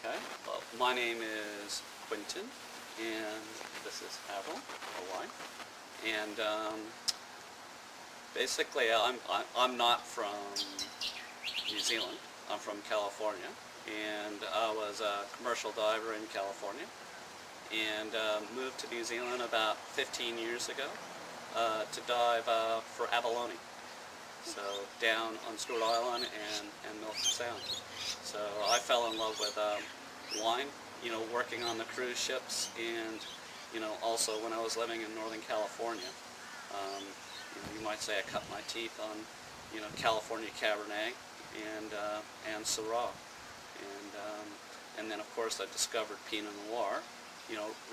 Okay, well, my name is Quentin, and this is Havel, Hawaii. And basically, I'm not from New Zealand. I'm from California, and I was a commercial diver in California, and moved to New Zealand about 15 years ago to dive for abalone. So down on Stewart Island and Milford Sound. So I fell in love with wine, working on the cruise ships, and also when I was living in Northern California. You might say I cut my teeth on California Cabernet and Syrah, and then of course I discovered Pinot Noir,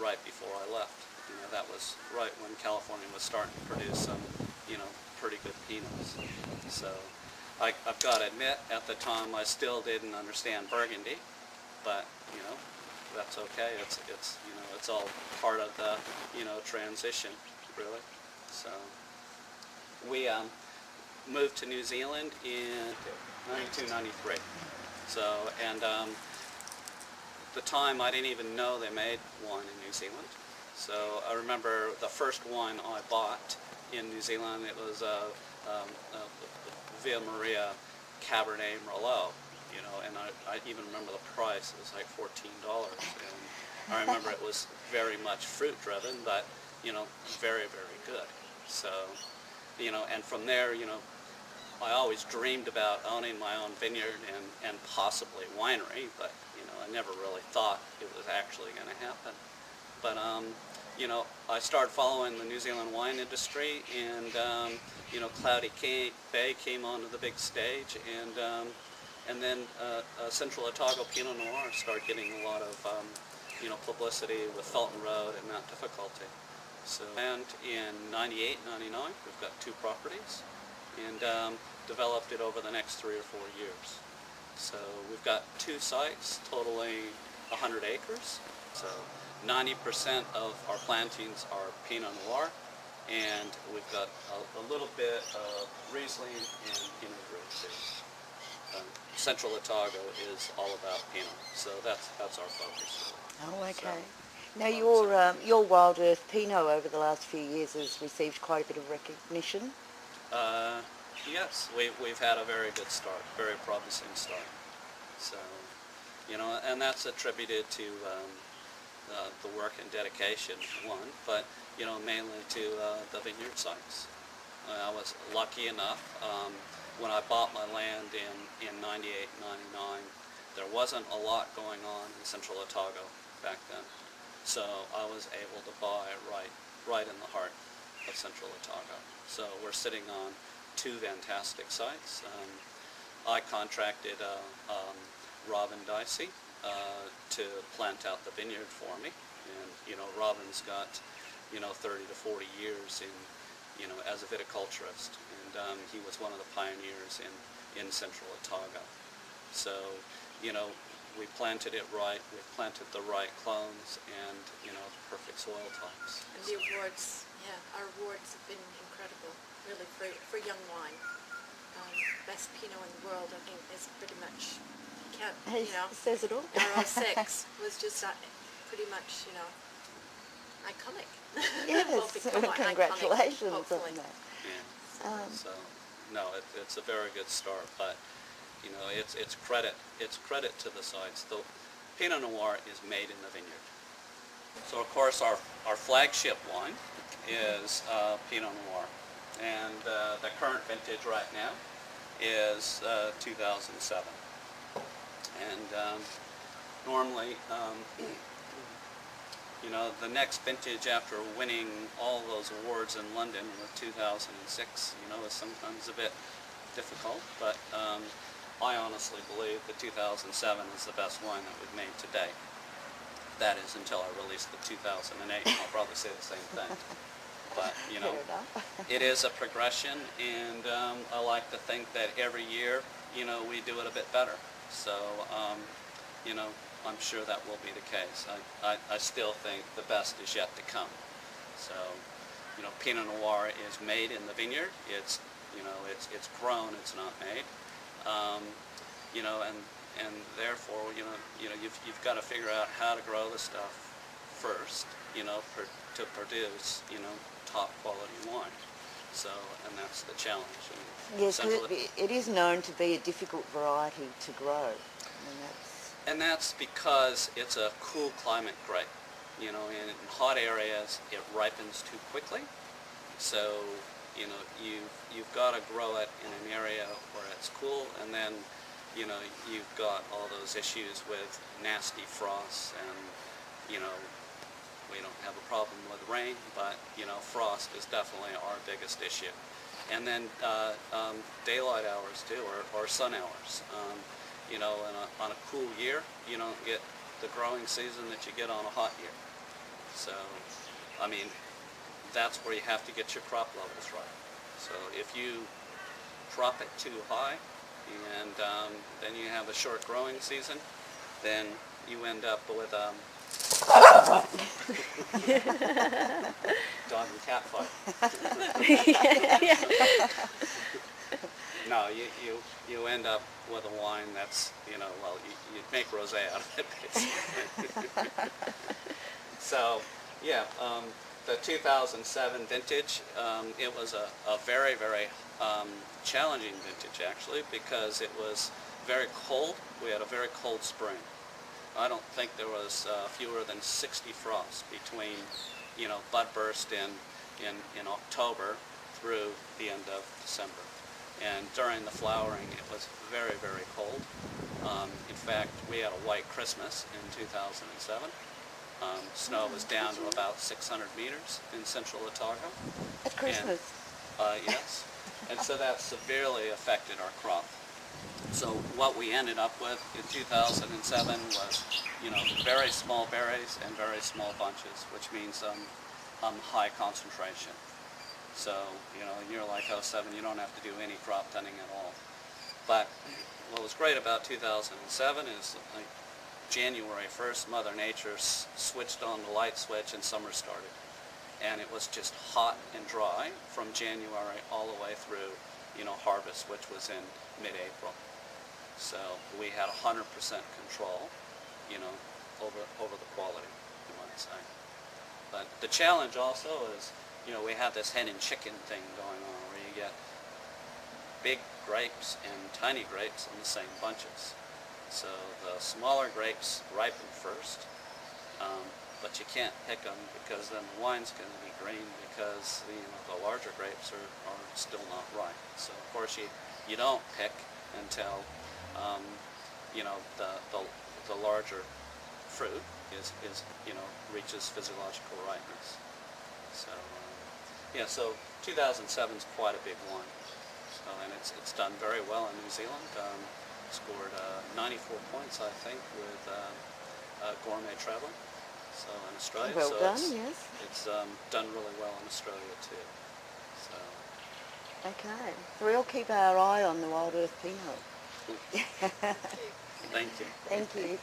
right before I left. That was right when California was starting to produce some pretty good Pinots. So I've got to admit, at the time I still didn't understand Burgundy, but that's okay. It's all part of the transition, really. So we moved to New Zealand in 92, 93. So at the time I didn't even know they made wine in New Zealand. So I remember the first wine I bought in New Zealand, it was Via Maria Cabernet Merlot, and I even remember the price. It was like $14, and I remember it was very much fruit driven, but very, very good. So and from there, I always dreamed about owning my own vineyard and possibly winery, but I never really thought it was actually going to happen. But I started following the New Zealand wine industry, and Cloudy Bay came onto the big stage, and then Central Otago Pinot Noir started getting a lot of publicity with Felton Road and Mount Difficulty. So, and in 98, 99, we've got 2 properties, and developed it over the next 3 or 4 years. So we've got 2 sites totaling 100 acres. So 90% of our plantings are Pinot Noir, and we've got a little bit of Riesling and Pinot Gris too. Central Otago is all about Pinot, so that's our focus. Oh, okay. So, now your Wild Earth Pinot over the last few years has received quite a bit of recognition. Yes, we've had a very good start, very promising start. So, and that's attributed to the work and dedication, one, but mainly to the vineyard sites. I was lucky enough when I bought my land in 98, 99. There wasn't a lot going on in Central Otago back then, so I was able to buy right in the heart of Central Otago. So we're sitting on 2 fantastic sites. I contracted Robin Dicey to plant out the vineyard for me, and Robin's got 30 to 40 years in as a viticulturist, and he was one of the pioneers in Central Otago. So we planted it right, we planted the right clones, and the perfect soil types. And the awards, our awards have been incredible, really, for young wine. Best Pinot in the world, I think, is pretty much, Says it all. our 06 was just pretty much, iconic. Yes, Well, become congratulations iconic, on hopefully. that. Yeah. So no, it's a very good start, but it's credit to the sites. The Pinot Noir is made in the vineyard. So of course our flagship wine is Pinot Noir, and the current vintage right now is 2007. And normally, the next vintage after winning all those awards in London with 2006, is sometimes a bit difficult, but I honestly believe that 2007 is the best wine that we've made today. That is until I release the 2008, I'll probably say the same thing. But, it is a progression, and I like to think that every year, we do it a bit better. So, I'm sure that will be the case. I still think the best is yet to come. So, Pinot Noir is made in the vineyard. It's grown, it's not made. and therefore, you've got to figure out how to grow the stuff first, to produce, top quality wine. So, and that's the challenge. And Yes, because essentially- it is known to be a difficult variety to grow. And that's because it's a cool climate grape. In hot areas, it ripens too quickly. So, you've got to grow it in an area where it's cool, and then, you've got all those issues with nasty frosts, and, we don't have a problem with rain, but, frost is definitely our biggest issue. And then daylight hours too, or sun hours. On a cool year, you don't get the growing season that you get on a hot year. So, I mean, that's where you have to get your crop levels right. So if you drop it too high, and then you have a short growing season, then you end up with dog and cat fight. No, you end up with a wine that's, well, you make rosé out of it, basically. So, yeah, the 2007 vintage, it was a very, very challenging vintage, actually, because it was very cold. We had a very cold spring. I don't think there was fewer than 60 frosts between, bud burst in October through the end of December. And during the flowering, it was very, very cold. In fact, we had a white Christmas in 2007. Snow was down to about 600 meters in central Otago. At Christmas. And, yes. And so that severely affected our crop. So what we ended up with in 2007 was, very small berries and very small bunches, which means high concentration. So, in a year like 07, you don't have to do any crop thinning at all. But what was great about 2007 is January 1st, Mother Nature switched on the light switch and summer started. And it was just hot and dry from January all the way through, harvest, which was in mid-April. So we had 100% control, over the quality, you might say. But the challenge also is, we have this hen and chicken thing going on where you get big grapes and tiny grapes in the same bunches. So the smaller grapes ripen first, but you can't pick them because then the wine's going to be green because the larger grapes are still not ripe. So of course you don't pick until the larger fruit is reaches physiological ripeness. So so 2007 is quite a big wine. So, and it's done very well in New Zealand. Scored 94 points, I think, with Gourmet Traveler. So in Australia, Well so done, yes. it's done really well in Australia too. So. Okay. So we'll keep our eye on the Wild Earth Pinot. Thank you. Thank you.